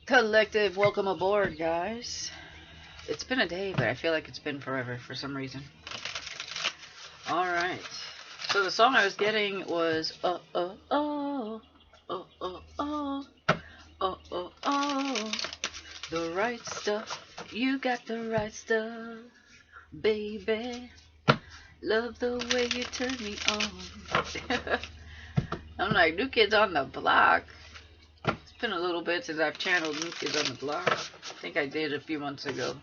Collective, welcome aboard, guys. It's been a day, but I feel like it's been forever for some reason. Alright. So the song I was getting was oh, oh, oh, oh, oh, oh, oh, oh. The right stuff. You got the right stuff, baby. Love the way you turn me on. I'm like, New Kids on the Block. It's been a little bit since I've channeled New Kids on the Block. I think I did a few months ago.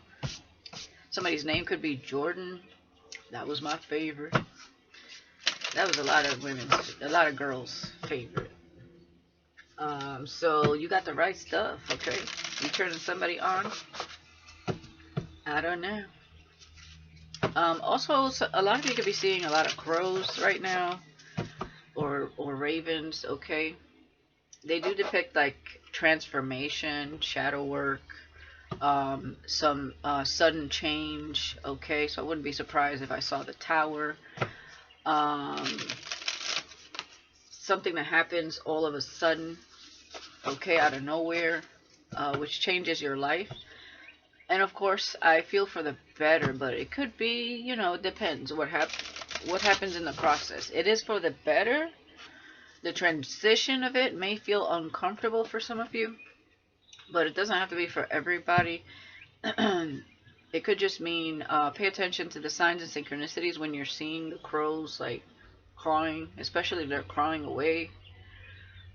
Somebody's name could be Jordan. That was my favorite. That was a lot of girls' favorite. So you got the right stuff, okay? You turning somebody on? I don't know. Also, a lot of you could be seeing a lot of crows right now, or ravens, okay? They do depict like transformation, shadow work, some sudden change, okay? So I wouldn't be surprised if I saw the tower. Something that happens all of a sudden, okay, out of nowhere, which changes your life. And of course, I feel for the better, but it could be, it depends what happens in the process. It is for the better. The transition of it may feel uncomfortable for some of you, but it doesn't have to be for everybody. It could just mean pay attention to the signs and synchronicities when you're seeing the crows like crawling, especially if they're crawling away,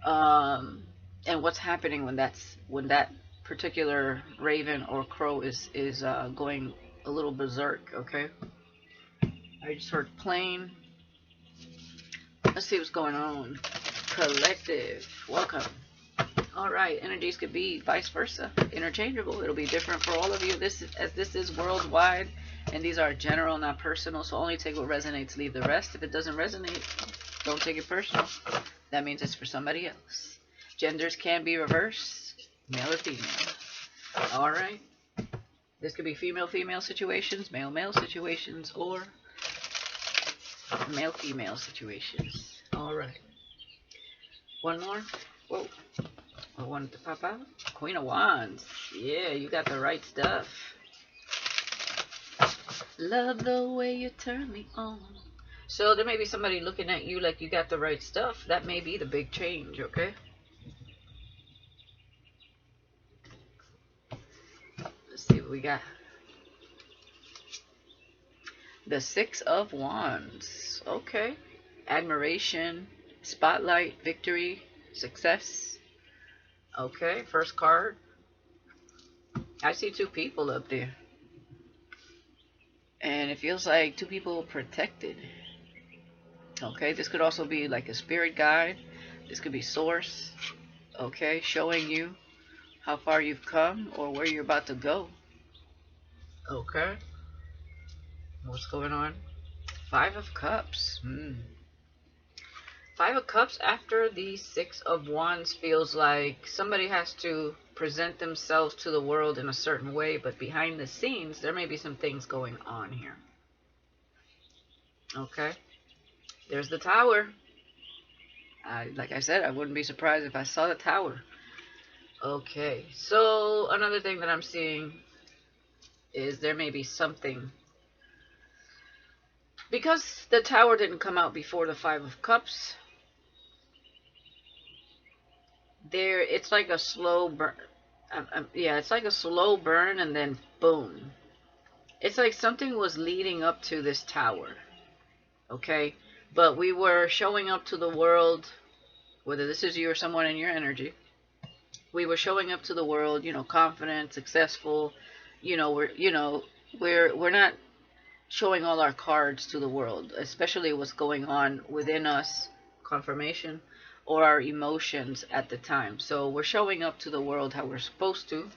and what's happening when that particular raven or crow is going a little berserk. Okay, I just heard plane. Let's see what's going on. Collective, welcome. Alright, energies could be vice versa, interchangeable. It'll be different for all of you. This is worldwide, and these are general, not personal, so only take what resonates, leave the rest. If it doesn't resonate, don't take it personal. That means it's for somebody else. Genders can be reversed, male or female. Alright, this could be female-female situations, male-male situations, or male-female situations. Alright. One more. Whoa. I wanted to pop out. Queen of Wands. Yeah, you got the right stuff. Love the way you turn me on. So there may be somebody looking at you like you got the right stuff. That may be the big change, okay? Let's see what we got. The Six of Wands. Okay. Admiration, spotlight, victory, success. Okay, first card. I see two people up there. And it feels like two people protected. Okay, this could also be like a spirit guide. This could be source. Okay, showing you how far you've come or where you're about to go. Okay. What's going on? Five of Cups. Five of Cups after the Six of Wands feels like somebody has to present themselves to the world in a certain way, but behind the scenes, there may be some things going on here. Okay. There's the Tower. Like I said, I wouldn't be surprised if I saw the Tower. Okay. So, another thing that I'm seeing is there may be something. Because the Tower didn't come out before the Five of Cups, it's like a slow burn. Yeah, it's like a slow burn and then boom. It's like something was leading up to this Tower. Okay? But we were showing up to the world, whether this is you or someone in your energy. We were showing up to the world, confident, successful. We're not showing all our cards to the world, especially what's going on within us, confirmation, or our emotions at the time. So we're showing up to the world how we're supposed to,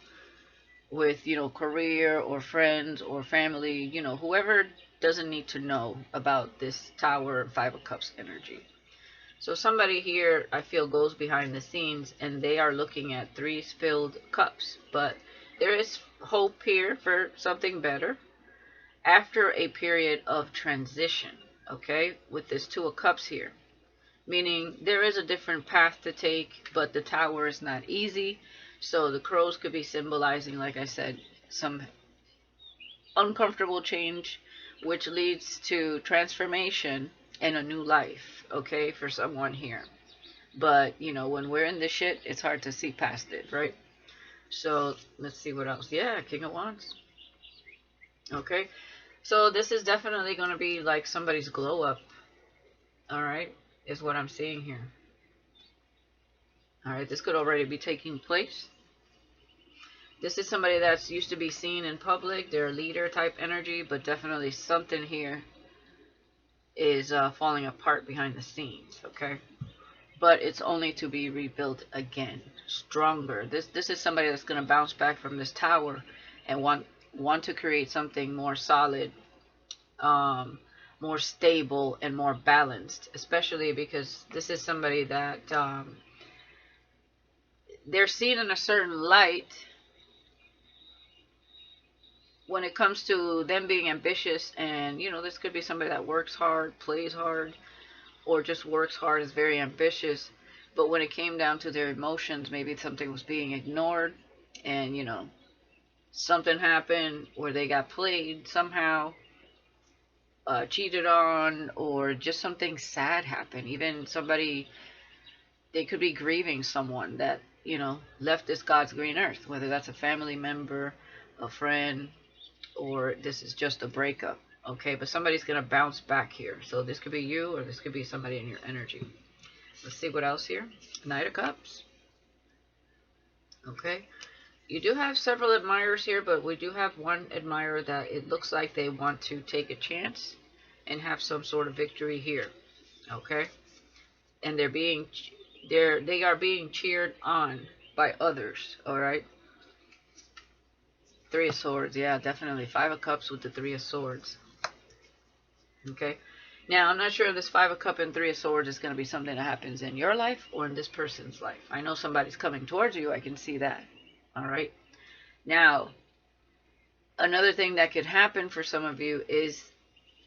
with career or friends or family, whoever doesn't need to know about this Tower and Five of Cups energy. So somebody here, I feel, goes behind the scenes and they are looking at three filled cups, but there is hope here for something better after a period of transition. Okay, with this Two of Cups here, meaning there is a different path to take, but the Tower is not easy. So the crows could be symbolizing, like I said, some uncomfortable change, which leads to transformation and a new life, okay, for someone here. But, you know, when we're in this shit, it's hard to see past it, right? So, let's see what else. Yeah, King of Wands. Okay. So, this is definitely going to be like somebody's glow up, alright, is what I'm seeing here. Alright, this could already be taking place. This is somebody that's used to be seen in public. They're a leader type energy, but definitely something here is falling apart behind the scenes, okay? But it's only to be rebuilt again, stronger. This is somebody that's going to bounce back from this tower and want to create something more solid, more stable, and more balanced, especially because this is somebody that they're seen in a certain light when it comes to them being ambitious. And, you know, this could be somebody that works hard, plays hard, or just works hard, is very ambitious. But when it came down to their emotions, maybe something was being ignored, and, you know, something happened where they got played somehow, cheated on, or just something sad happened. Even somebody, they could be grieving someone that, you know, left this God's green earth, whether that's a family member, a friend, or this is just a breakup. Okay, but somebody's going to bounce back here. So this could be you, or this could be somebody in your energy. Let's see what else here. Knight of Cups. Okay. You do have several admirers here, but we do have one admirer that it looks like they want to take a chance and have some sort of victory here. Okay. And they are being cheered on by others. Alright. Three of Swords. Yeah, definitely. Five of Cups with the Three of Swords. Okay. Now, I'm not sure if this Five of Cups and Three of Swords is going to be something that happens in your life or in this person's life. I know somebody's coming towards you. I can see that. Alright. Now, another thing that could happen for some of you is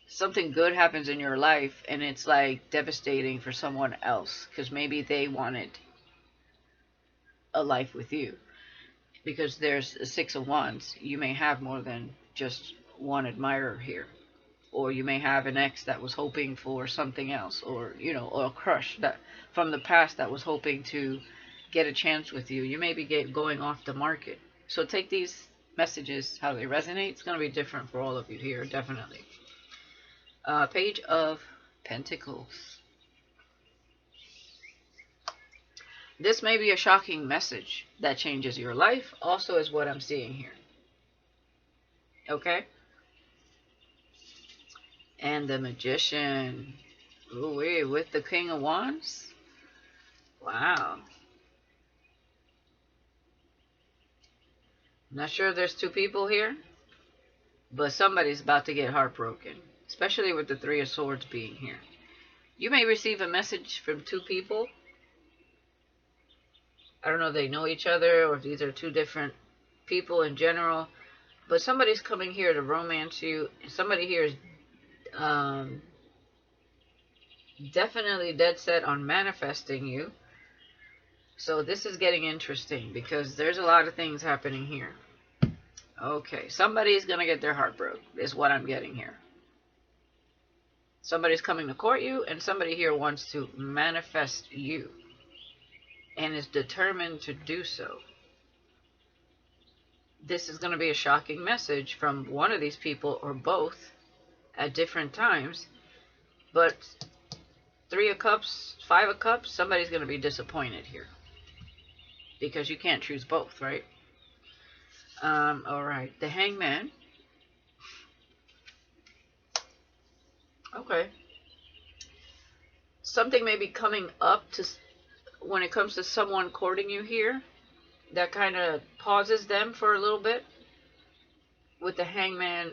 something good happens in your life and it's like devastating for someone else, because maybe they wanted a life with you. Because there's a Six of Wands. You may have more than just one admirer here. Or you may have an ex that was hoping for something else, or, you know, or a crush that from the past that was hoping to get a chance with you. You may be going off the market. So take these messages how they resonate. It's going to be different for all of you here, definitely. Page of Pentacles. This may be a shocking message that changes your life, also is what I'm seeing here. Okay? And the Magician. Ooh, with the King of Wands? Wow. Not sure if there's two people here, but somebody's about to get heartbroken, especially with the Three of Swords being here. You may receive a message from two people. I don't know if they know each other or if these are two different people in general, but somebody's coming here to romance you. Somebody here is definitely dead set on manifesting you. So this is getting interesting because there's a lot of things happening here. Okay, somebody's going to get their heart broke, is what I'm getting here. Somebody's coming to court you, and somebody here wants to manifest you and is determined to do so. This is going to be a shocking message from one of these people or both at different times. But Three of Cups, Five of Cups, somebody's going to be disappointed here. Because you can't choose both, right? Alright, the Hangman. Okay. Something may be coming up to when it comes to someone courting you here. That kind of pauses them for a little bit. With the Hangman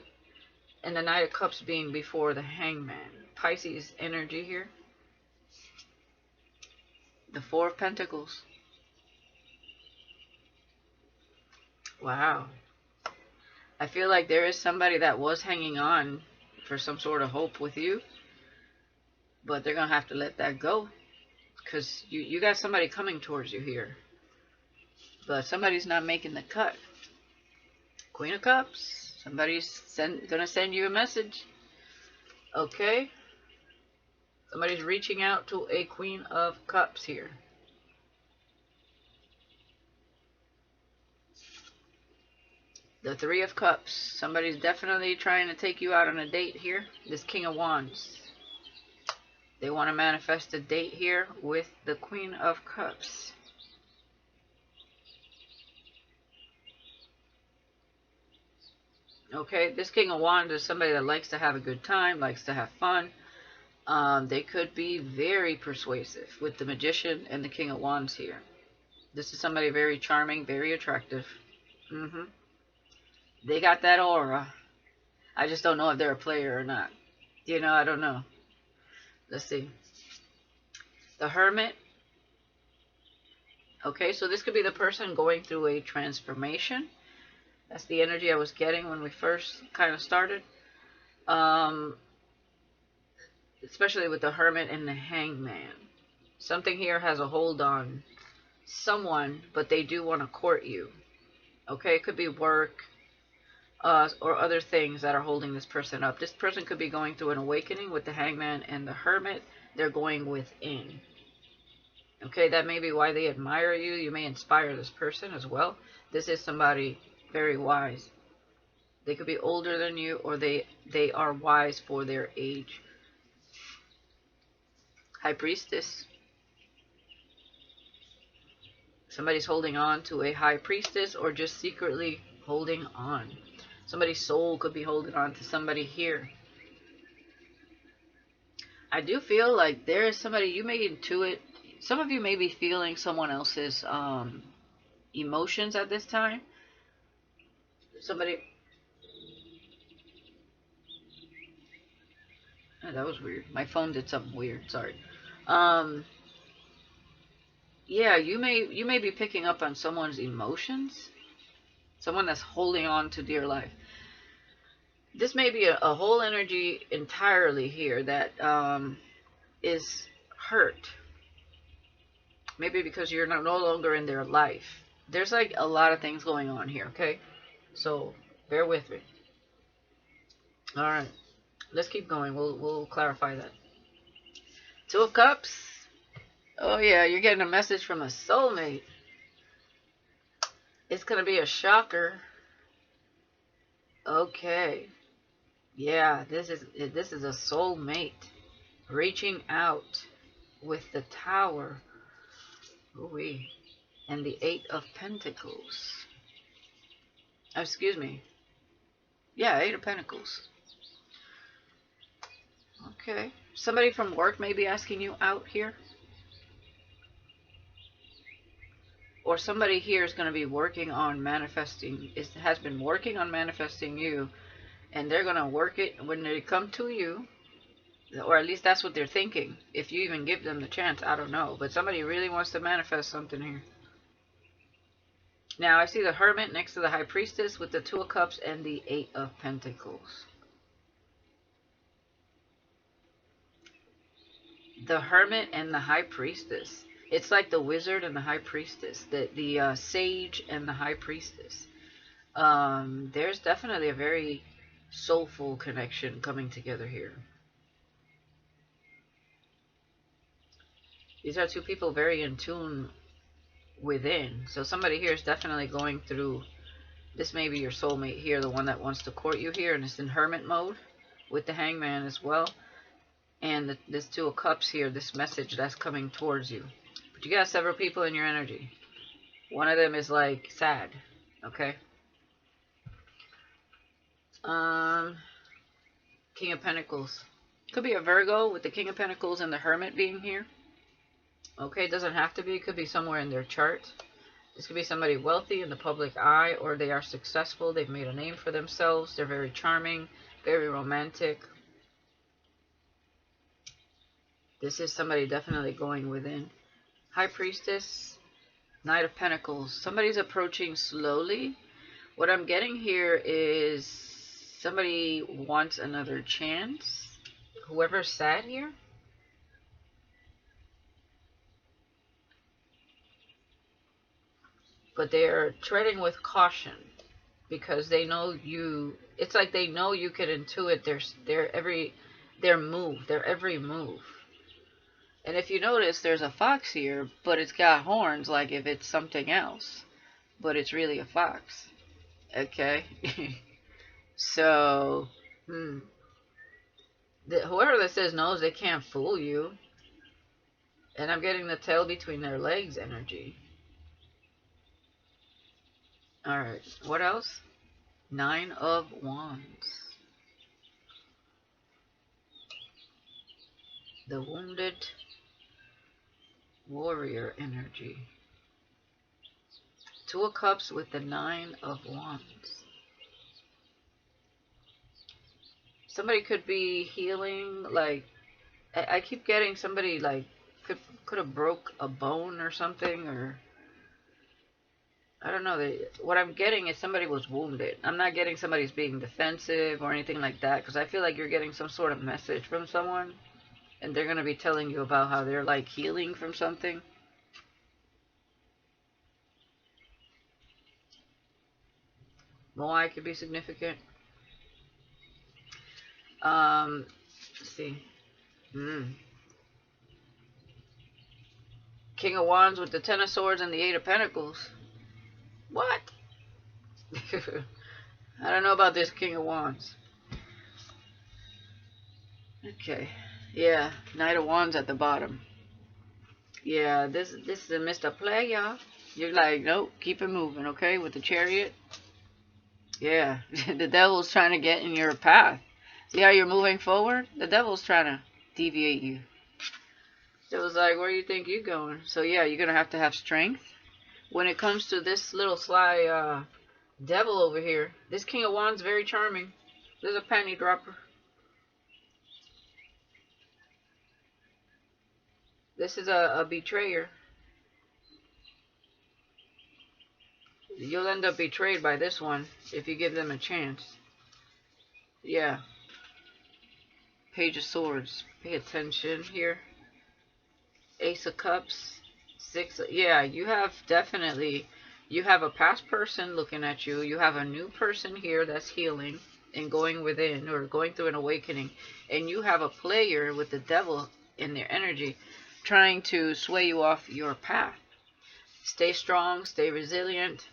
and the Knight of Cups being before the Hangman. Pisces energy here. The Four of Pentacles. Wow. I feel like there is somebody that was hanging on for some sort of hope with you. But they're going to have to let that go. Because you got somebody coming towards you here. but somebody's not making the cut. Queen of Cups. Somebody's gonna send you a message. Okay? Somebody's reaching out to a Queen of Cups here. The Three of Cups. Somebody's definitely trying to take you out on a date here. This King of Wands. They want to manifest a date here with the Queen of Cups. Okay, this King of Wands is somebody that likes to have a good time, likes to have fun. They could be very persuasive with the Magician and the King of Wands here. This is somebody very charming, very attractive. They got that aura. I just don't know if they're a player or not. You know, I don't know. Let's see. The Hermit. Okay, so this could be the person going through a transformation. That's the energy I was getting when we first kind of started. Especially with the Hermit and the Hangman. Something here has a hold on someone, but they do want to court you. Okay, it could be work or other things that are holding this person up. This person could be going through an awakening with the Hangman and the Hermit. They're going within. Okay, that may be why they admire you. You may inspire this person as well. This is somebody very wise. They could be older than you, or they are wise for their age. High Priestess. Somebody's holding on to a High Priestess, or just secretly holding on. Somebody's soul could be holding on to somebody here. I do feel like there is somebody, you may intuit, some of you may be feeling someone else's emotions at this time. Somebody, oh, that was weird. My phone did something weird, sorry. Yeah, you may be picking up on someone's emotions. Someone that's holding on to dear life. This may be a whole energy entirely here that is hurt. Maybe because you're no longer in their life. There's like a lot of things going on here, okay? So bear with me. All right, let's keep going. We'll clarify that. Two of Cups. Oh yeah, you're getting a message from a soulmate. It's gonna be a shocker. Okay. Yeah, this is a soulmate reaching out with the Tower. Ooh-wee. And the Eight of Pentacles. Oh, excuse me. Yeah, Eight of Pentacles. Okay. Somebody from work may be asking you out here. Or somebody here is going to be working on manifesting, has been working on manifesting you, and they're going to work it when they come to you, or at least that's what they're thinking. If you even give them the chance, I don't know. But somebody really wants to manifest something here. Now, I see the Hermit next to the High Priestess with the Two of Cups and the Eight of Pentacles. The Hermit and the High Priestess. It's like the Wizard and the High Priestess. The Sage and the High Priestess. There's definitely a very soulful connection coming together here. These are two people very in tune within. So somebody here is definitely going through, this may be your soulmate here, the one that wants to court you here, and it's in Hermit mode with the Hangman as well. And this Two of Cups here, this message that's coming towards you. But you got several people in your energy. One of them is like sad, okay? King of Pentacles. Could be a Virgo with the King of Pentacles and the Hermit being here. Okay, it doesn't have to be. It could be somewhere in their chart. This could be somebody wealthy in the public eye, or they are successful. They've made a name for themselves. They're very charming, very romantic. This is somebody definitely going within. High Priestess, Knight of Pentacles. Somebody's approaching slowly. What I'm getting here is somebody wants another chance. Whoever's sad here. but they're treading with caution because they know you. It's like they know you can intuit their move, their every move. And if you notice, there's a fox here, but it's got horns, like if it's something else, but it's really a fox. Okay, so whoever this is knows they can't fool you. And I'm getting the tail between their legs energy. Alright, what else? Nine of Wands. The wounded warrior energy. Two of Cups with the Nine of Wands. Somebody could be healing, like, I keep getting somebody, like, could have broke a bone or something, or I don't know. What I'm getting is somebody was wounded. I'm not getting somebody's being defensive or anything like that, because I feel like you're getting some sort of message from someone, and they're going to be telling you about how they're, like, healing from something. Moai could be significant. Let's see. King of Wands with the Ten of Swords and the Eight of Pentacles. What? I don't know about this King of Wands. Okay. Yeah, Knight of Wands at the bottom. Yeah, this is a Mr. Play, y'all. You're like, nope, keep it moving, okay? With the Chariot. Yeah, the devil's trying to get in your path. See how you're moving forward? The devil's trying to deviate you. It was like, where do you think you're going? So yeah, you're going to have strength. When it comes to this little sly devil over here, this King of Wands very charming. There's a panty dropper. This is a betrayer. You'll end up betrayed by this one if you give them a chance. Yeah. Page of Swords. Pay attention here. Ace of Cups. Yeah, you have a past person looking at you. You have a new person here that's healing and going within or going through an awakening. And you have a player with the devil in their energy trying to sway you off your path. Stay strong, stay resilient,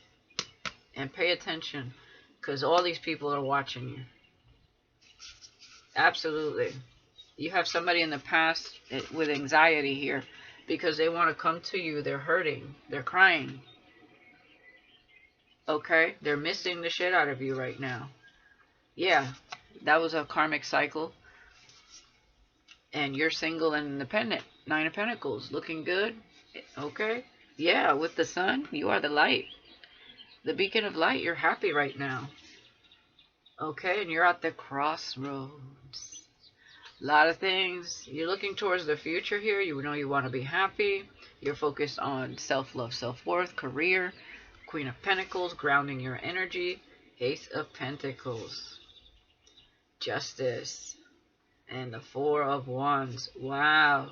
and pay attention because all these people are watching you. Absolutely. You have somebody in the past with anxiety here because they want to come to you. They're hurting. They're crying. Okay? They're missing the shit out of you right now. Yeah, that was a karmic cycle. And you're single and independent. Nine of Pentacles. Looking good. Okay? Yeah, with the sun, you are the light. The beacon of light. You're happy right now. Okay? And you're at the crossroads. A lot of things. You're looking towards the future here. You know you want to be happy. You're focused on self-love, self-worth, career. Queen of Pentacles, grounding your energy. Ace of Pentacles. Justice. And the Four of Wands. Wow.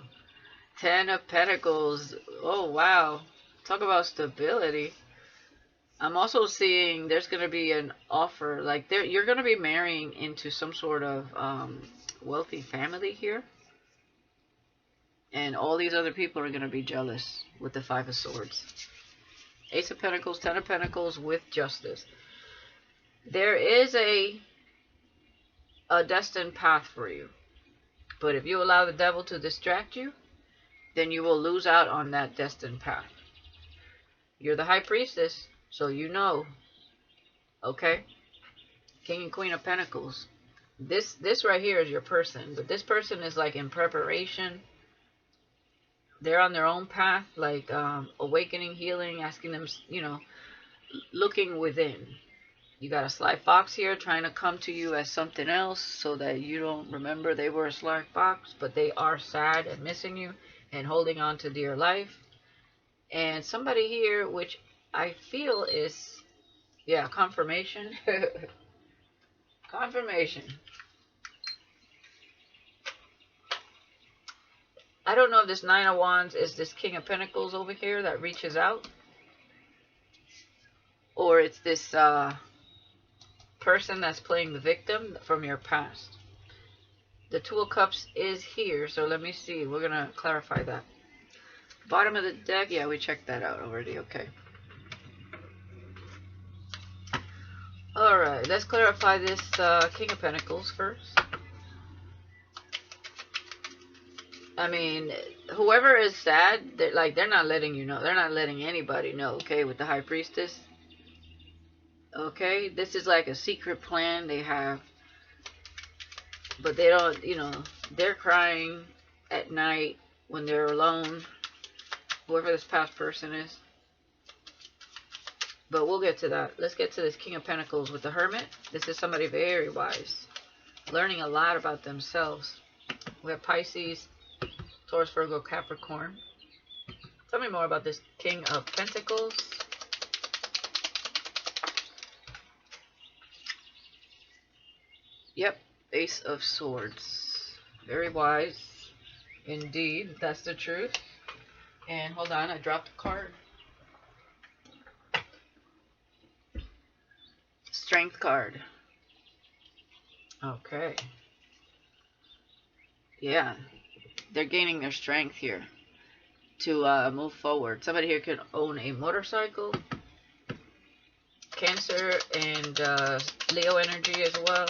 Ten of Pentacles. Oh, wow. Talk about stability. I'm also seeing there's going to be an offer. Like, you're going to be marrying into some sort of wealthy family here. And all these other people are going to be jealous with the Five of Swords. Ace of Pentacles, Ten of Pentacles with Justice. There is a destined path for you. But if you allow the devil to distract you, then you will lose out on that destined path. You're the High Priestess, so you know. Okay? King and Queen of Pentacles. This right here is your person. But this person is like in preparation. They're on their own path, like awakening, healing, asking them, looking within. You got a sly fox here trying to come to you as something else so that you don't remember they were a sly fox, but they are sad and missing you and holding on to dear life. And somebody here, which I feel is, yeah, confirmation. Confirmation. I don't know if this Nine of Wands is this King of Pentacles over here that reaches out. or it's this person that's playing the victim from your past. The Two of Cups is here, so let me see. We're gonna clarify that. Bottom of the deck, yeah, we checked that out already. Okay. Alright, let's clarify this King of Pentacles first. I mean, whoever is sad, they're not letting you know. They're not letting anybody know, okay, with the High Priestess. Okay, this is like a secret plan they have. But they don't, they're crying at night when they're alone. Whoever this past person is. But we'll get to that. Let's get to this King of Pentacles with the Hermit. This is somebody very wise. Learning a lot about themselves. We have Pisces, Taurus, Virgo, Capricorn. Tell me more about this King of Pentacles. Yep, Ace of Swords. Very wise. Indeed, that's the truth. And hold on, I dropped a card. Strength card. Okay. Yeah, they're gaining their strength here to move forward. Somebody here could own a motorcycle. Cancer and Leo energy as well.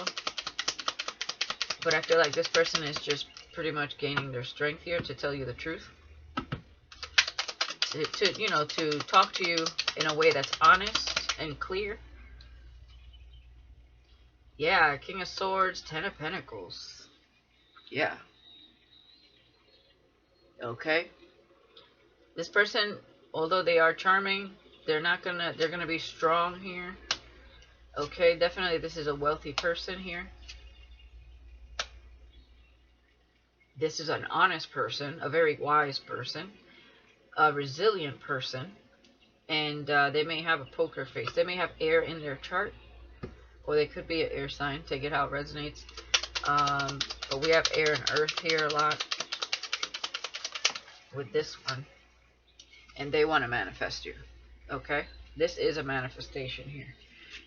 But I feel like this person is just pretty much gaining their strength here, to tell you the truth. To talk to you in a way that's honest and clear. Yeah, King of Swords, Ten of Pentacles. Yeah. Okay. This person, although they are charming, they're gonna be strong here. Okay, definitely this is a wealthy person here. This is an honest person, a very wise person, a resilient person, and they may have a poker face. They may have air in their chart, or they could be an air sign. Take it how it resonates. But we have air and earth here a lot with this one, and they want to manifest you. Okay, this is a manifestation here.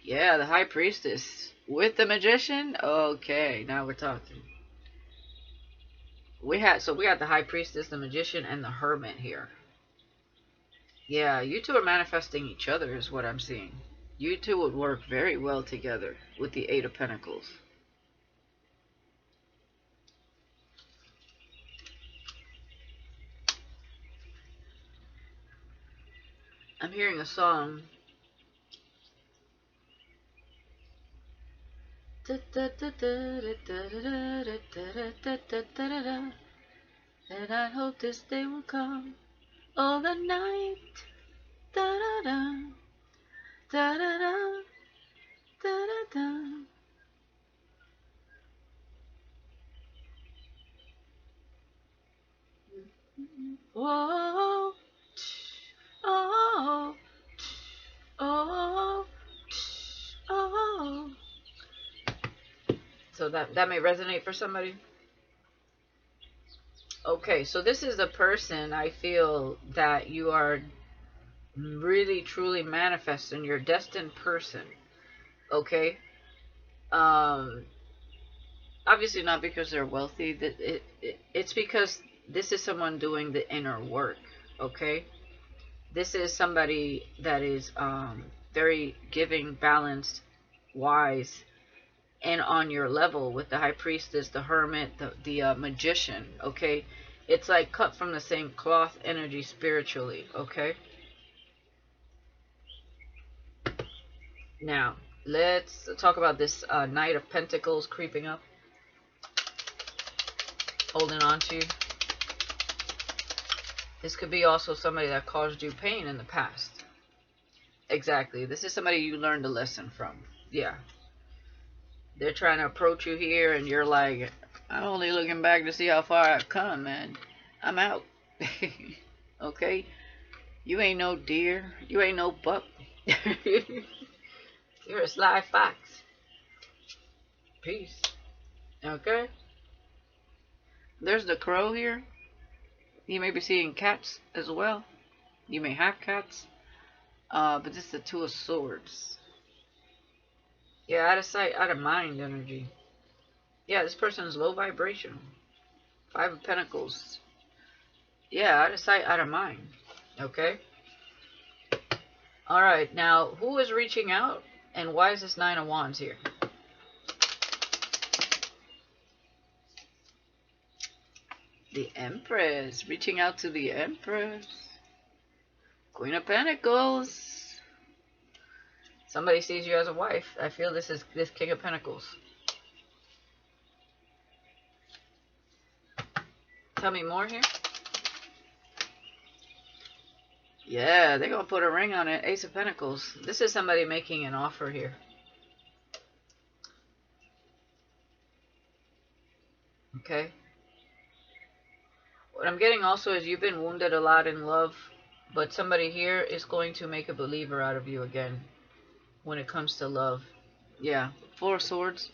Yeah, the High Priestess with the Magician. Okay, now we're talking. We got the High Priestess, the Magician, and the Hermit here. Yeah, you two are manifesting each other is what I'm seeing. You two would work very well together with the Eight of Pentacles. I'm hearing a song. And I hope this day will come all the night. Da da da da da da da da da. Whoa, oh, oh, oh. So that may resonate for somebody. Okay, so this is the person I feel that you are really truly manifesting, your destined person. Okay, obviously not because they're wealthy. It's because this is someone doing the inner work. Okay, this is somebody that is very giving, balanced, wise, and on your level with the High Priestess, the Hermit, the Magician. Okay, it's like cut from the same cloth energy spiritually. Okay. Now, let's talk about this Knight of Pentacles creeping up. Holding on to you. This could be also somebody that caused you pain in the past. Exactly. This is somebody you learned a lesson from. Yeah. They're trying to approach you here, and you're like, I'm only looking back to see how far I've come, man. I'm out. Okay? You ain't no deer. You ain't no buck. You're a sly fox. Peace. Okay? There's the crow here. You may be seeing cats as well. You may have cats. But this is the Two of Swords. Yeah, out of sight, out of mind energy. Yeah, this person is low vibration. Five of Pentacles. Yeah, out of sight, out of mind. Okay. All right. Now, who is reaching out, and why is this Nine of Wands here? The Empress, reaching out to the Empress. Queen of Pentacles. Somebody sees you as a wife. I feel this is this King of Pentacles. Tell me more here. Yeah, they're going to put a ring on it. Ace of Pentacles. This is somebody making an offer here. Okay. What I'm getting also is you've been wounded a lot in love, but somebody here is going to make a believer out of you again when it comes to love. Yeah. Four of Swords.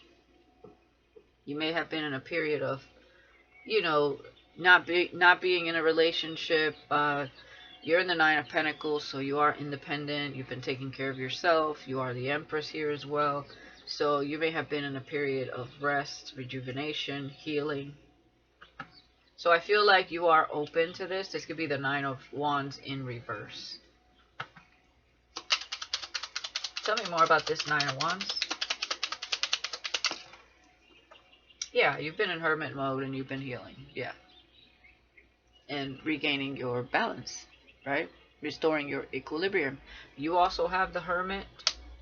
You may have been in a period of, you know, not being in a relationship. You're in the Nine of Pentacles, so you are independent. You've been taking care of yourself. You are the Empress here as well. So you may have been in a period of rest, rejuvenation, healing. So I feel like you are open to this. This could be the Nine of Wands in reverse. Tell me more about this Nine of Wands. Yeah, you've been in hermit mode and you've been healing. Yeah. And regaining your balance, right? Restoring your equilibrium. You also have the Hermit.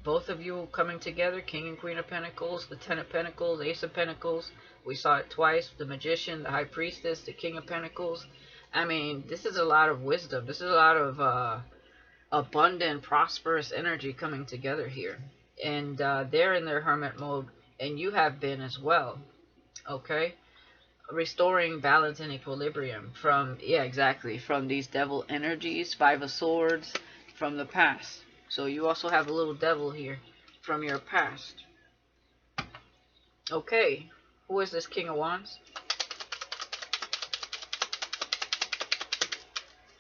Both of you coming together. King and Queen of Pentacles. The Ten of Pentacles. Ace of Pentacles. We saw it twice. The Magician. The High Priestess. The King of Pentacles. I mean, this is a lot of wisdom. This is a lot of abundant, prosperous energy coming together here. And they're in their hermit mode. And you have been as well. Okay? Restoring balance and equilibrium from, yeah, exactly, from these devil energies, Five of Swords, from the past. So you also have a little devil here from your past. Okay, who is this King of Wands?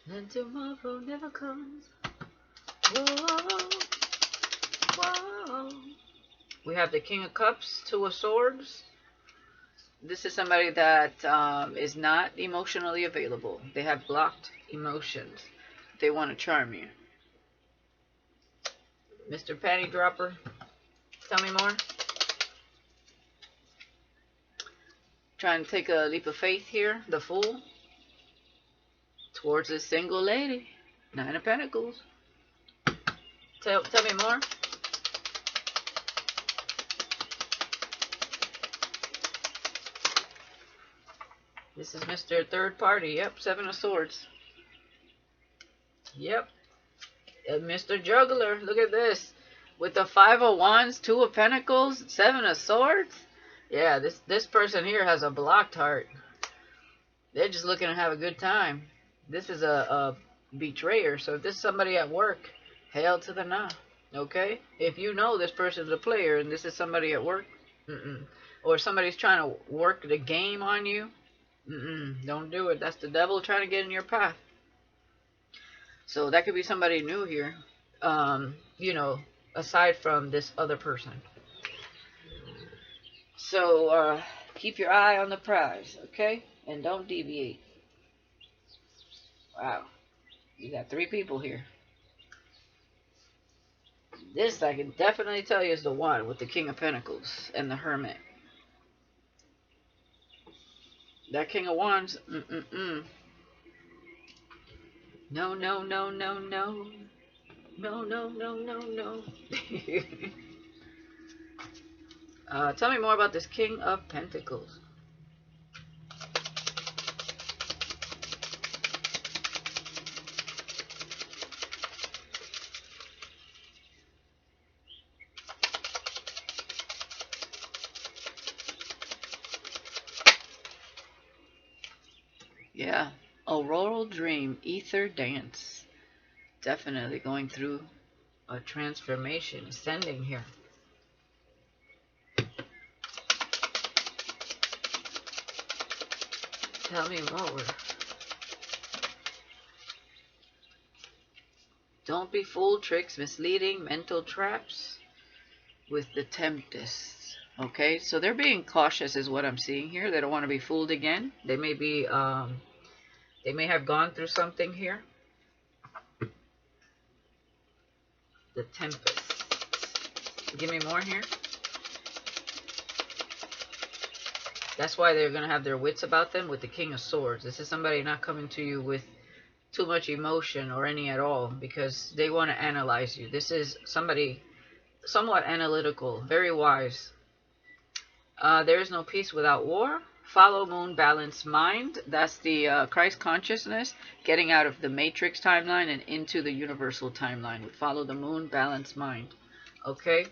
And tomorrow never comes. Whoa, whoa. We have the King of Cups, Two of Swords. This is somebody that is not emotionally available. They have blocked emotions. They want to charm you. Mr. Panty Dropper, tell me more. Trying to take a leap of faith here. The Fool. Towards a single lady. Nine of Pentacles. Tell me more. This is Mr. Third Party. Yep, Seven of Swords. Yep. And Mr. Juggler. Look at this. With the Five of Wands, Two of Pentacles, Seven of Swords. Yeah, this person here has a blocked heart. They're just looking to have a good time. This is a betrayer. So if this is somebody at work, hail to the nah. Okay? If you know this person's a player and this is somebody at work, or somebody's trying to work the game on you, don't do it. That's the devil trying to get in your path. So that could be somebody new here, you know, aside from this other person. So keep your eye on the prize, okay? And don't deviate. Wow. You got three people here. This I can definitely tell you is the one with the King of Pentacles and the Hermit. That King of Wands, No, no, no, no, no. No, no, no, no, no. Tell me more about this King of Pentacles. Yeah. Auroral Dream, Ether Dance. Definitely going through a transformation, ascending here. Tell me more. Don't be fooled, tricks, misleading, mental traps with the tempest. Okay, so they're being cautious is what I'm seeing here. They don't want to be fooled again. They may be, they may have gone through something here. The tempest. Give me more here. That's why they're going to have their wits about them with the King of Swords. This is somebody not coming to you with too much emotion or any at all, because they want to analyze you. This is somebody somewhat analytical, very wise. There is no peace without war. Follow moon, balanced mind. That's the Christ consciousness, getting out of the matrix timeline and into the universal timeline. Follow the moon, balanced mind. Okay.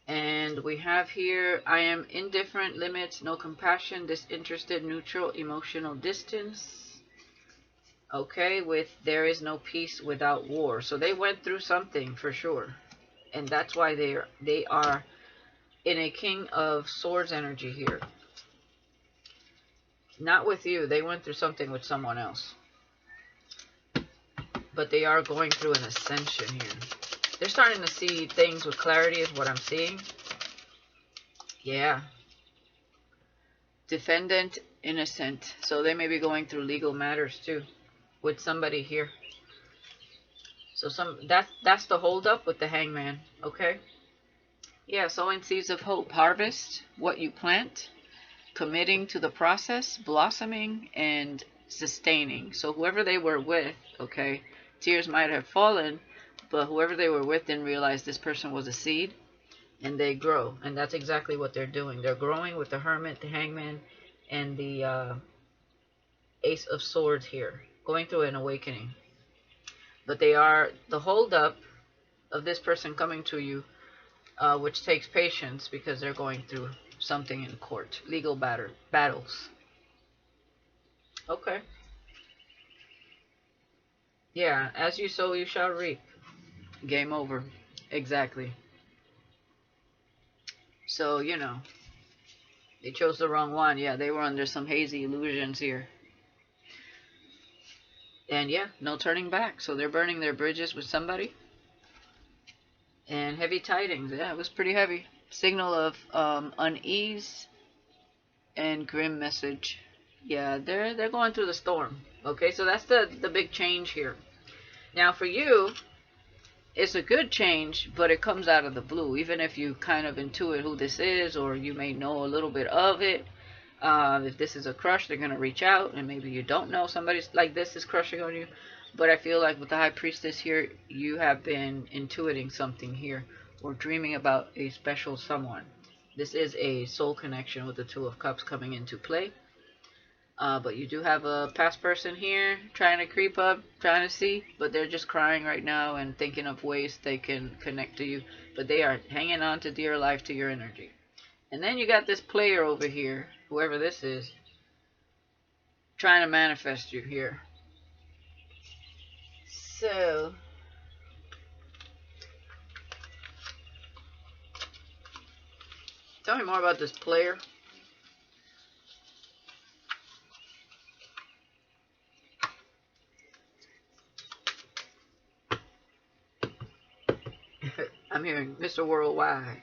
And we have here, I am indifferent, limits, no compassion, disinterested, neutral, emotional distance. Okay, with there is no peace without war. So they went through something for sure. And that's why they are in a King of Swords energy here. Not with you. They went through something with someone else. But they are going through an ascension here. They're starting to see things with clarity is what I'm seeing. Yeah. Defendant, innocent. So they may be going through legal matters too with somebody here. So that's the holdup with the Hangman. Okay. Yeah, sowing seeds of hope. Harvest what you plant. Committing to the process. Blossoming and sustaining. So whoever they were with, okay, tears might have fallen, but whoever they were with didn't realize this person was a seed, and they grow. And that's exactly what they're doing. They're growing with the Hermit, the Hangman, and the Ace of Swords here, going through an awakening. But they are the holdup of this person coming to you, which takes patience because they're going through something in court, legal battles. Okay. Yeah, as you sow, you shall reap. Game over. Exactly. So, you know, they chose the wrong one. Yeah, they were under some hazy illusions here. And yeah, no turning back. So they're burning their bridges with somebody. And heavy tidings. Yeah, it was pretty heavy. Signal of unease and grim message. Yeah, they're going through the storm. Okay, so that's the big change here. Now for you, it's a good change, but it comes out of the blue. Even if you kind of intuit who this is, or you may know a little bit of it. If this is a crush, they're going to reach out, and maybe you don't know somebody like this is crushing on you. But I feel like with the High Priestess here, you have been intuiting something here, or dreaming about a special someone. This is a soul connection with the Two of Cups coming into play. But you do have a past person here trying to creep up, trying to see, but they're just crying right now and thinking of ways they can connect to you. But they are hanging on to dear life to your energy. And then you got this player over here, whoever this is, trying to manifest you here. So, tell me more about this player. I'm hearing Mr. Worldwide.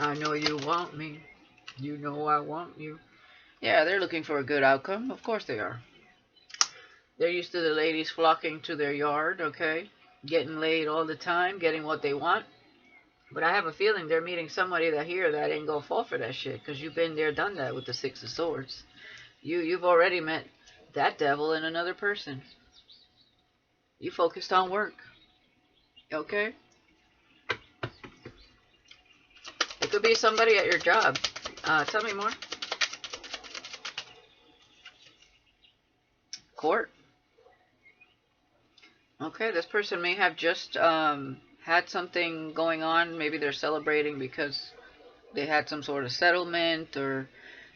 I know you want me. You know I want you. Yeah, they're looking for a good outcome. Of course they are. They're used to the ladies flocking to their yard, okay? Getting laid all the time, getting what they want. But I have a feeling they're meeting somebody that ain't gonna fall for that shit, because you've been there, done that with the Six of Swords. You've already met that devil in another person. You focused on work. Okay? It could be somebody at your job. Tell me more. Court. Okay, this person may have just had something going on. Maybe they're celebrating because they had some sort of settlement, or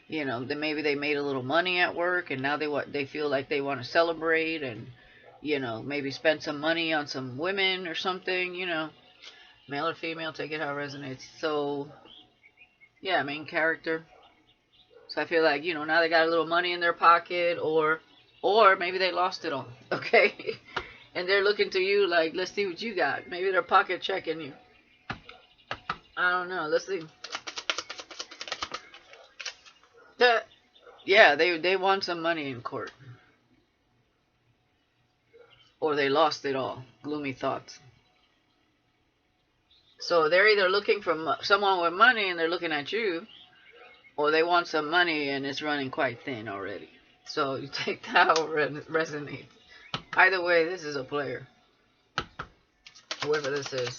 you know, maybe they made a little money at work, and now they feel like they want to celebrate, and you know, maybe spend some money on some women or something. You know, male or female, take it how it resonates. So yeah, main character. So I feel like, you know, now they got a little money in their pocket, or maybe they lost it all. Okay. And they're looking to you like, let's see what you got. Maybe they're pocket checking you. I don't know. Let's see. Yeah, they want some money in court. Or they lost it all. Gloomy thoughts. So they're either looking for someone with money and they're looking at you, or they want some money and it's running quite thin already. So you take that how it resonates. Either way, this is a player. Whoever this is.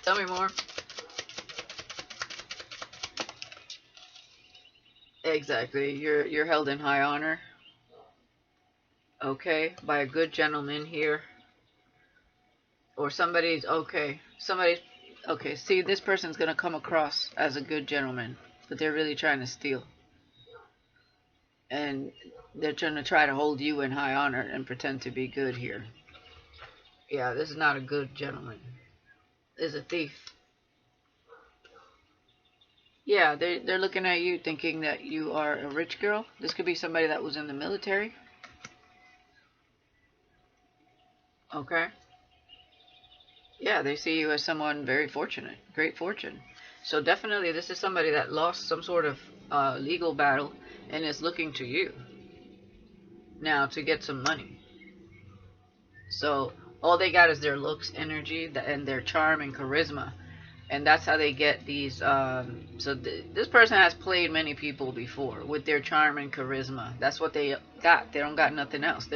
Tell me more. Exactly. You're held in high honor. Okay, by a good gentleman here. Or somebody's okay. Okay, see, this person's gonna come across as a good gentleman, but they're really trying to steal. And they're trying to hold you in high honor and pretend to be good here. Yeah, this is not a good gentleman. This is a thief. Yeah, they're looking at you thinking that you are a rich girl. This could be somebody that was in the military. Okay. Yeah, they see you as someone very fortunate, great fortune. So definitely this is somebody that lost some sort of legal battle and is looking to you now to get some money. So all they got is their looks, energy, and their charm and charisma. And that's how they get these. This person has played many people before with their charm and charisma. That's what they got. They don't got nothing else.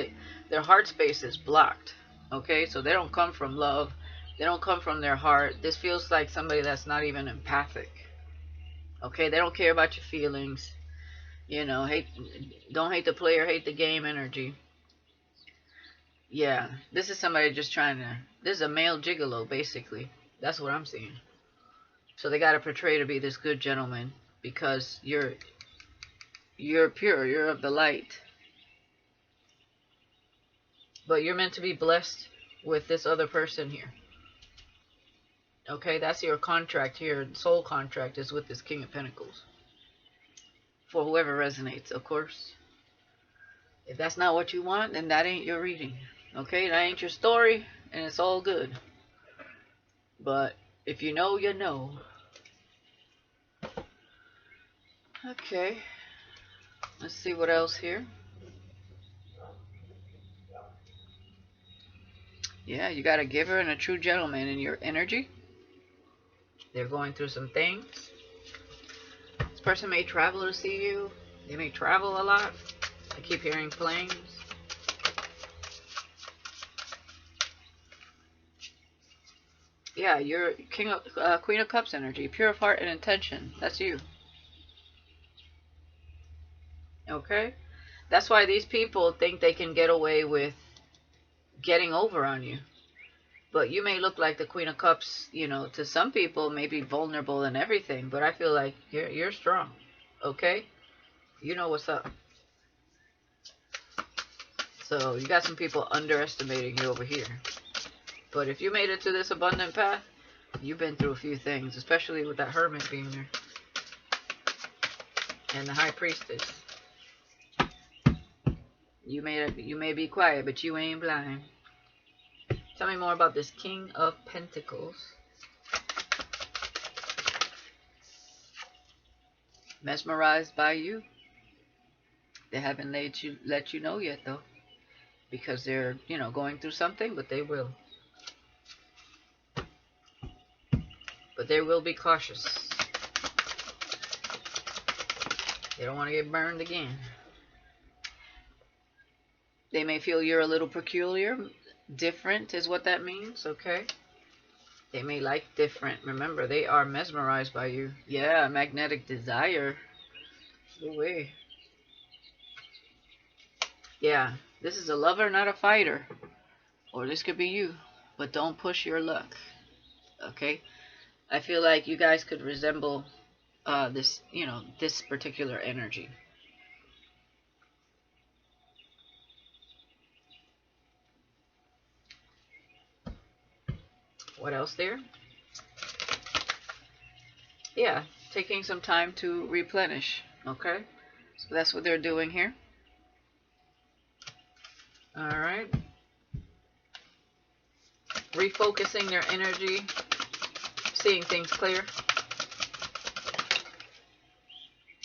Their heart space is blocked. Okay, so they don't come from love. They don't come from their heart. This feels like somebody that's not even empathic. Okay, they don't care about your feelings. You know, don't hate the player, hate the game energy. Yeah, this is somebody just trying to. This is a male gigolo, basically. That's what I'm seeing. So they got to portray to be this good gentleman because you're pure, you're of the light. But you're meant to be blessed with this other person here. Okay, that's your contract here. Soul contract is with this King of Pentacles. For whoever resonates, of course. If that's not what you want, then that ain't your reading. Okay, that ain't your story, and it's all good. But if you know, you know. Okay, let's see what else here. Yeah, you got a giver and a true gentleman in your energy. They're going through some things. This person may travel to see you. They may travel a lot. I keep hearing planes. Yeah, you're Queen of Cups energy. Pure of heart and intention. That's you. Okay? That's why these people think they can get away with getting over on you. But you may look like the Queen of Cups, you know, to some people, maybe vulnerable and everything. But I feel like you're strong. Okay? You know what's up. So you got some people underestimating you over here. But if you made it to this abundant path, you've been through a few things, especially with that Hermit being there. And the High Priestess. You may be quiet, but you ain't blind. Tell me more about this King of Pentacles. Mesmerized by you. They haven't let you know yet, though. Because they're, you know, going through something, but they will. But they will be cautious. They don't want to get burned again. They may feel you're a little peculiar. Different is what that means, okay? They may like different. Remember, they are mesmerized by you. Yeah, magnetic desire. No way. Yeah, this is a lover, not a fighter. Or this could be you. But don't push your luck. Okay? I feel like you guys could resemble this, you know, this particular energy. What else there? Yeah, taking some time to replenish. Okay? So that's what they're doing here. Alright. refocusing their energy, seeing things clear.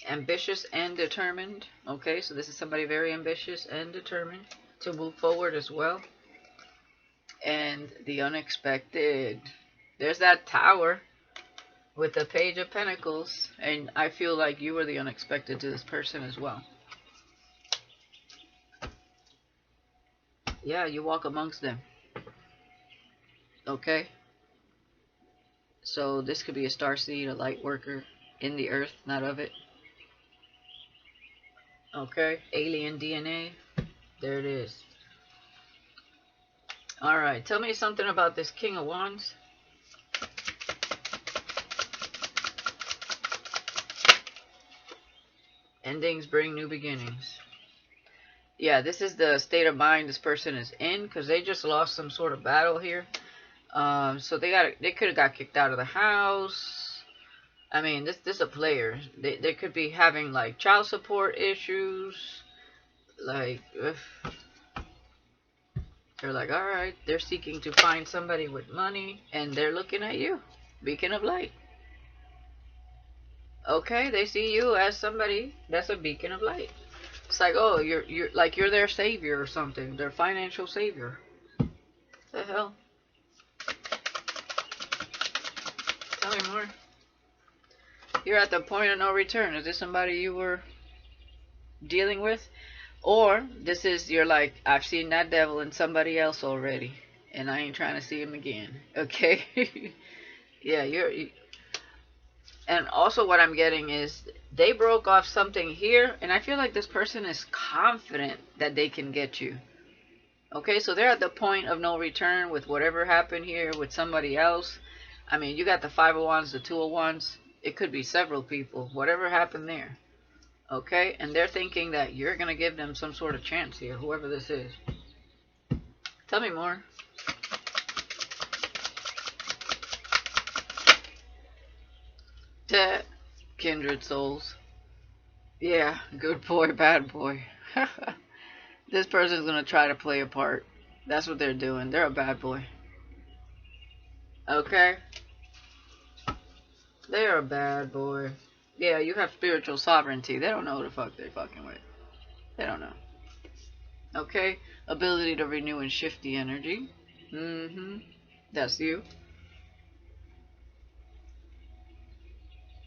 Ambitious and determined. Okay, so this is somebody very ambitious and determined to move forward as well. And the unexpected. There's that Tower with the Page of Pentacles. And I feel like you were the unexpected to this person as well. Yeah, you walk amongst them. Okay? So this could be a starseed, a light worker in the earth, not of it. Okay? Alien DNA. There it is. Alright, tell me something about this King of Wands. Endings bring new beginnings. Yeah, this is the state of mind this person is in, because they just lost some sort of battle here. So they could have got kicked out of the house. I mean, this is a player. They could be having like child support issues. Like, they're like, all right, they're seeking to find somebody with money, and they're looking at you, beacon of light. Okay, they see you as somebody that's a beacon of light. It's like, oh, you're their savior or something, their financial savior. The hell? Tell me more. You're at the point of no return. Is this somebody you were dealing with? Or this is, you're like, I've seen that devil in somebody else already, and I ain't trying to see him again. Okay? Yeah, and also what I'm getting is they broke off something here, and I feel like this person is confident that they can get you. Okay, so they're at the point of no return with whatever happened here with somebody else. I mean, you got the 5 of Wands, the 2 of Wands. It could be several people. Whatever happened there. Okay, and they're thinking that you're going to give them some sort of chance here, whoever this is. Tell me more. Kindred souls. Yeah, good boy, bad boy. This person's going to try to play a part. That's what they're doing. They're a bad boy. Okay? They're a bad boy. Yeah, you have spiritual sovereignty. They don't know who the fuck they're fucking with. They don't know. Okay? Ability to renew and shift the energy. That's you.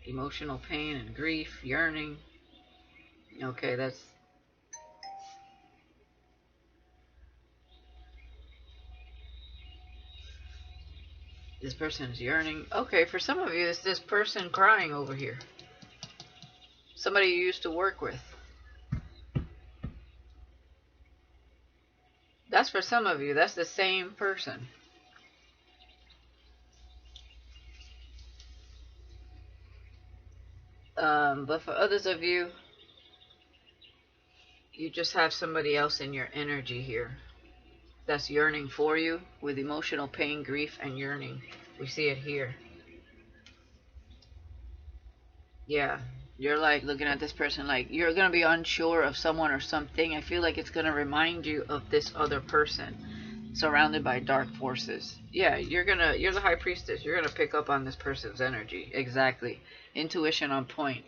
Emotional pain and grief, yearning. Okay, that's... This person's yearning. Okay, for some of you, it's this person crying over here. Somebody you used to work with. That's for some of you. That's the same person. But for others of you, you just have somebody else in your energy here that's yearning for you with emotional pain, grief, and yearning. We see it here. Yeah, you're like looking at this person like you're going to be unsure of someone or something. I feel like it's going to remind you of this other person surrounded by dark forces. Yeah, you're the high priestess. You're going to pick up on this person's energy. Exactly. Intuition on point.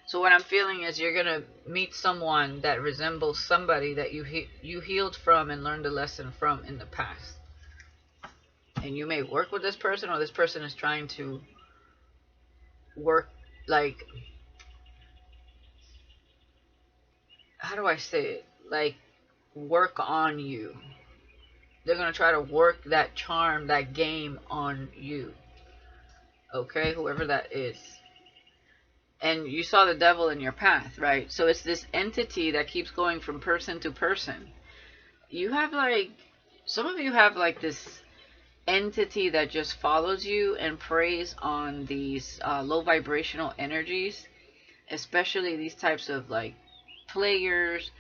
So what I'm feeling is you're going to meet someone that resembles somebody that you healed from and learned a lesson from in the past. And you may work with this person, or this person is trying to work, like, how do I say it? Like, work on you. They're going to try to work that charm, that game on you. Okay, whoever that is. And you saw the devil in your path, right? So it's this entity that keeps going from person to person. You have like, some of you have like this entity that just follows you and preys on these low vibrational energies, especially these types of like players,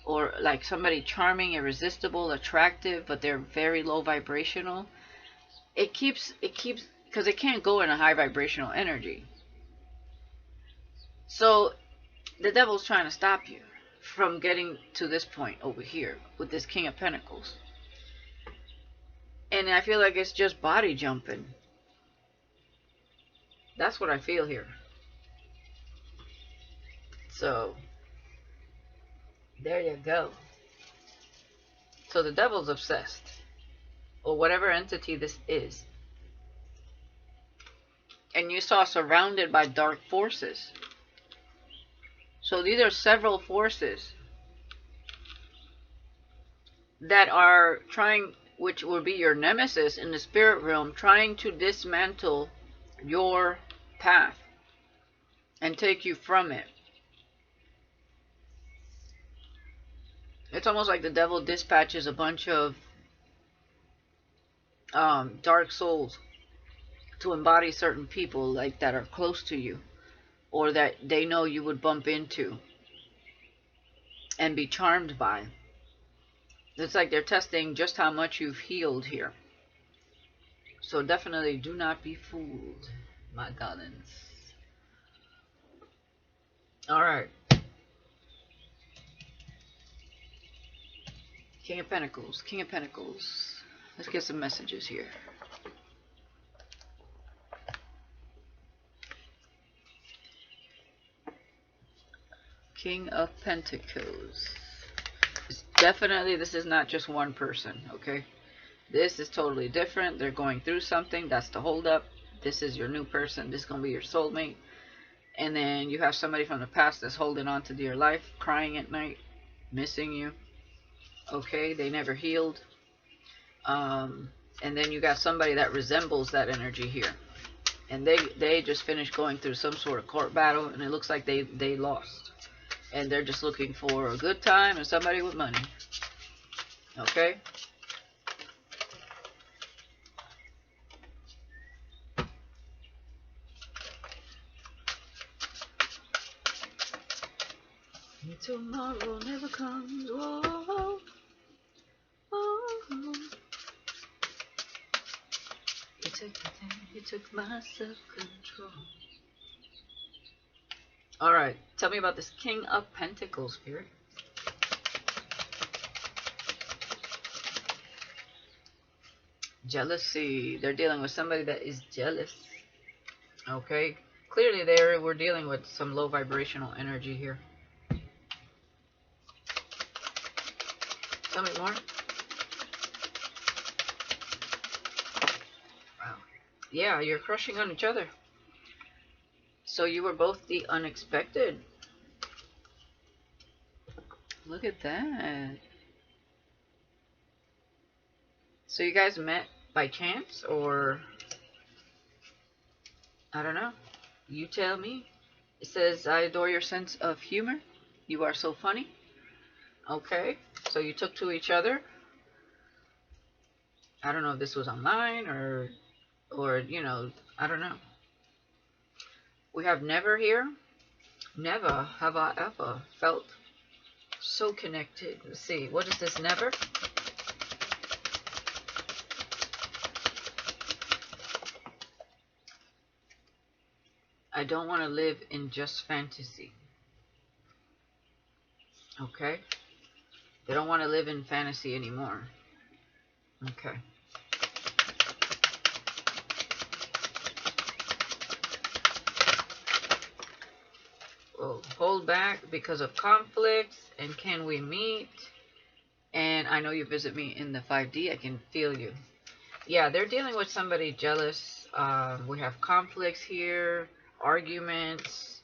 or like somebody charming, irresistible, attractive, but they're very low vibrational. It keeps, because it can't go in a high vibrational energy. So the devil's trying to stop you from getting to this point over here with this King of Pentacles. And And I feel like it's just body jumping. That's what I feel here. So, there you go. So the devil's obsessed. Or whatever entity this is. And you saw surrounded by dark forces. So these are several forces that are trying, which will be your nemesis in the spirit realm, trying to dismantle your path and take you from it. It's almost like the devil dispatches a bunch of dark souls to embody certain people like that are close to you, or that they know you would bump into and be charmed by. It's like they're testing just how much you've healed here. So definitely do not be fooled, my darlings. Alright. King of Pentacles. King of Pentacles. Let's get some messages here. King of Pentacles. Definitely, this is not just one person, okay? This is totally different. They're going through something. That's the holdup. This is your new person. This is going to be your soulmate. And then you have somebody from the past that's holding on to your life, crying at night, missing you. Okay, they never healed. And then you got somebody that resembles that energy here. And they just finished going through some sort of court battle, and it looks like they lost. And they're just looking for a good time and somebody with money. Okay? Tomorrow never comes. Whoa. Oh. You took my self-control. Alright, tell me about this King of Pentacles, Spirit. Jealousy. They're dealing with somebody that is jealous. Okay. Clearly we're dealing with some low vibrational energy here. Tell me more. Wow. Yeah, you're crushing on each other. So you were both the unexpected. Look at that. So you guys met by chance, or I don't know. You tell me. It says, I adore your sense of humor. You are so funny. Okay. So you took to each other. I don't know if this was online or you know, I don't know. We have never here. Never have I ever felt so connected. Let's see. What is this never? I don't want to live in just fantasy. Okay? They don't want to live in fantasy anymore. Okay. We'll hold back because of conflicts. And can we meet? And I know you visit me in the 5D. I can feel you. Yeah, they're dealing with somebody jealous. We have conflicts here, arguments,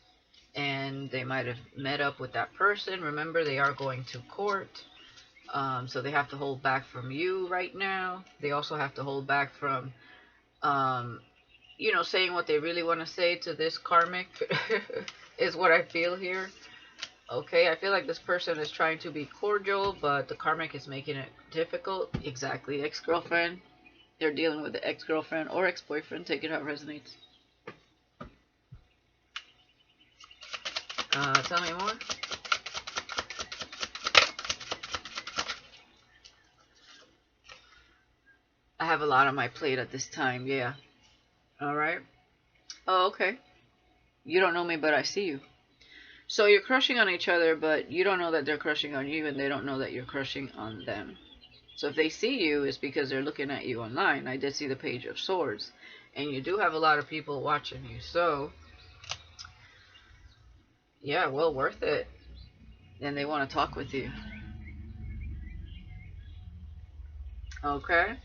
and they might have met up with that person. Remember, they are going to court. So they have to hold back from you right now. They also have to hold back from, you know, saying what they really want to say to this karmic is what I feel here. Okay, I feel like this person is trying to be cordial, but the karmic is making it difficult. Exactly. Ex-girlfriend. They're dealing with the ex-girlfriend or ex-boyfriend. Take it how it resonates. Tell me more. I have a lot on my plate at this time, yeah. Alright. Oh, okay. You don't know me, but I see you. So you're crushing on each other, but you don't know that they're crushing on you, and they don't know that you're crushing on them. So if they see you, it's because they're looking at you online. I did see the Page of Swords. And you do have a lot of people watching you. So, yeah, well worth it. And they want to talk with you. Okay?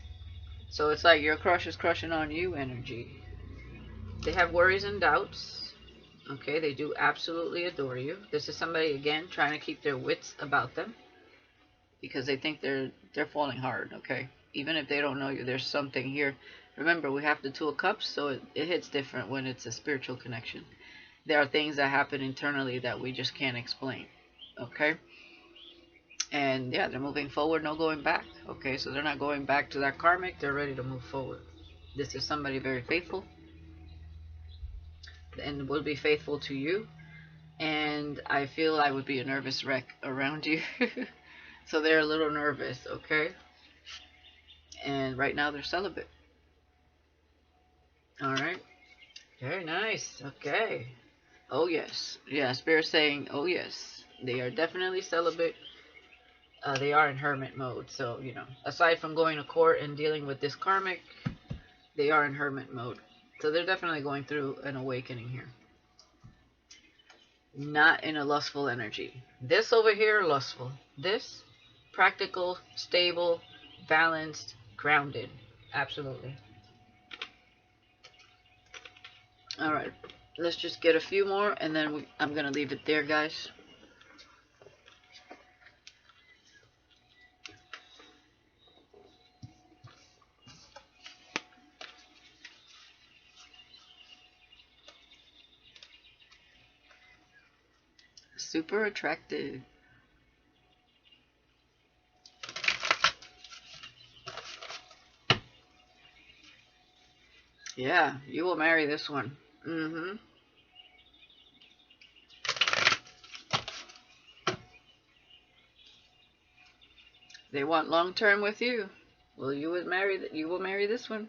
So it's like your crush is crushing on you energy. They have worries and doubts. Okay, they do absolutely adore you. This is somebody, again, trying to keep their wits about them. Because they think they're falling hard, okay? Even if they don't know you, there's something here. Remember, we have the Two of Cups, so it hits different when it's a spiritual connection. There are things that happen internally that we just can't explain, okay? And yeah, they're moving forward, no going back, okay? So they're not going back to that karmic, they're ready to move forward. This is somebody very faithful and will be faithful to you. And I feel I would be a nervous wreck around you. So they're a little nervous, okay? And right now they're celibate. Alright. Very nice. Okay. Oh yes. Yeah, Spirit's saying, oh yes. They are definitely celibate. They are in hermit mode. So, you know, aside from going to court and dealing with this karmic, they are in hermit mode. So they're definitely going through an awakening here. Not in a lustful energy. This over here, lustful. This, practical, stable, balanced, grounded. Absolutely. Alright, let's just get a few more, and then I'm going to leave it there, guys. Super attractive. Yeah, you will marry this one. Mm-hmm. They want long term with you. Well, you will marry this one.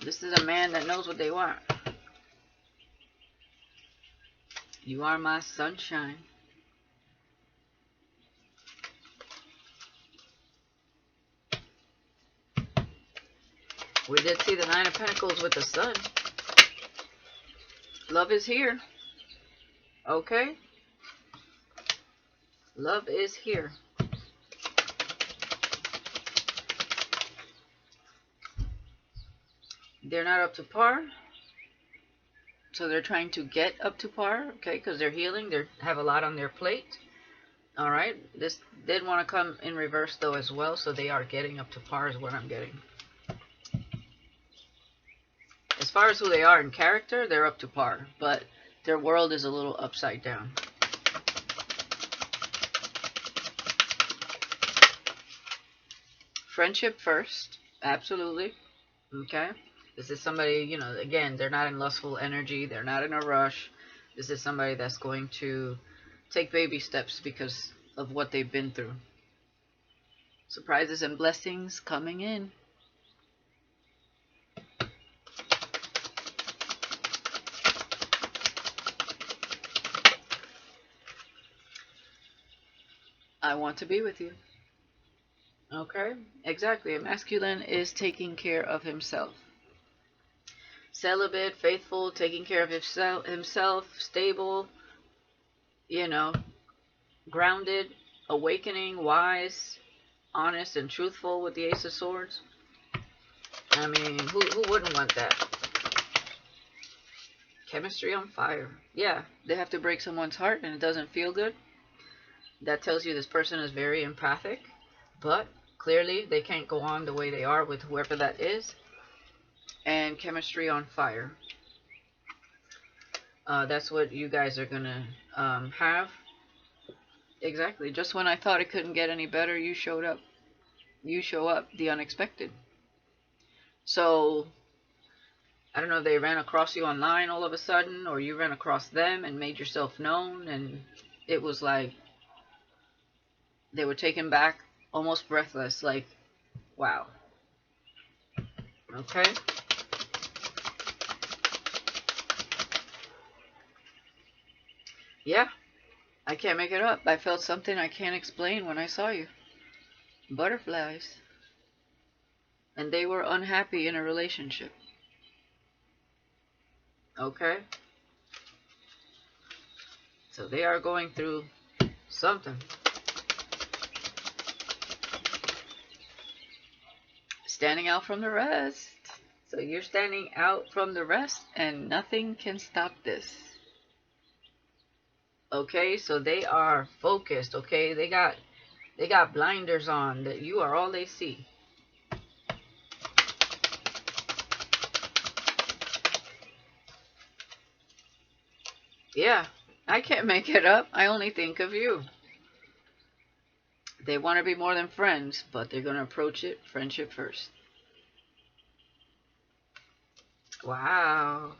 This is a man that knows what they want. You are my sunshine. We did see the Nine of Pentacles with the Sun. Love is here. Okay? Love is here. They're not up to par. So they're trying to get up to par, okay, because they're healing. They have a lot on their plate. All right. This did want to come in reverse, though, as well. So they are getting up to par is what I'm getting. As far as who they are in character, they're up to par. But their world is a little upside down. Friendship first. Absolutely. Okay. This is somebody, you know, again, they're not in lustful energy. They're not in a rush. This is somebody that's going to take baby steps because of what they've been through. Surprises and blessings coming in. I want to be with you. Okay, exactly. A masculine is taking care of himself. Celibate, faithful, taking care of himself, stable, you know, grounded, awakening, wise, honest, and truthful with the Ace of Swords. I mean, who wouldn't want that? Chemistry on fire. Yeah, they have to break someone's heart and it doesn't feel good. That tells you this person is very empathic, but clearly they can't go on the way they are with whoever that is. And chemistry on fire. That's what you guys are gonna have. Exactly. Just when I thought it couldn't get any better, you showed up. You show up, the unexpected. So, I don't know if they ran across you online all of a sudden, or you ran across them and made yourself known, and it was like they were taken back, almost breathless, like, wow. Okay? Yeah, I can't make it up. I felt something I can't explain when I saw you. butterflies. And they were unhappy in a relationship. Okay? So they are going through something. Standing out from the rest. So you're standing out from the rest and nothing can stop this. Okay, so they are focused, okay? They got blinders on that you are all they see. Yeah, I can't make it up. I only think of you. They want to be more than friends, but they're going to approach it friendship first. Wow.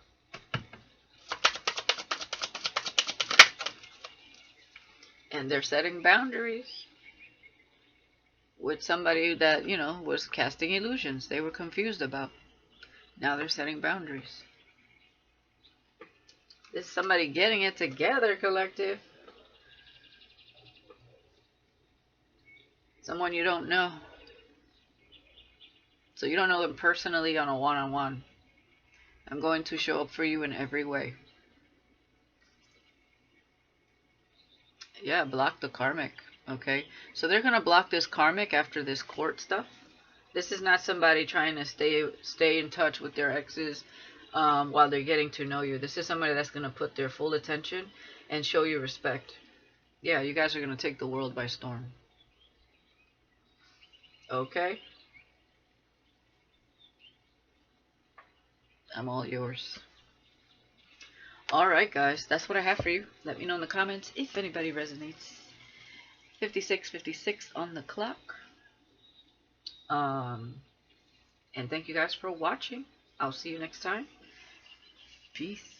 And they're setting boundaries with somebody that, you know, was casting illusions they were confused about. Now they're setting boundaries. This is somebody getting it together, collective. Someone you don't know. So you don't know them personally on a one-on-one. I'm going to show up for you in every way. Yeah, block the karmic. Okay, so they're gonna block this karmic after this court stuff. This is not somebody trying to stay in touch with their exes while they're getting to know you. This is somebody that's gonna put their full attention and show you respect. Yeah, you guys are gonna take the world by storm. Okay, I'm all yours. Alright guys, that's what I have for you. Let me know in the comments if anybody resonates. 56:56 on the clock. And thank you guys for watching. I'll see you next time. Peace.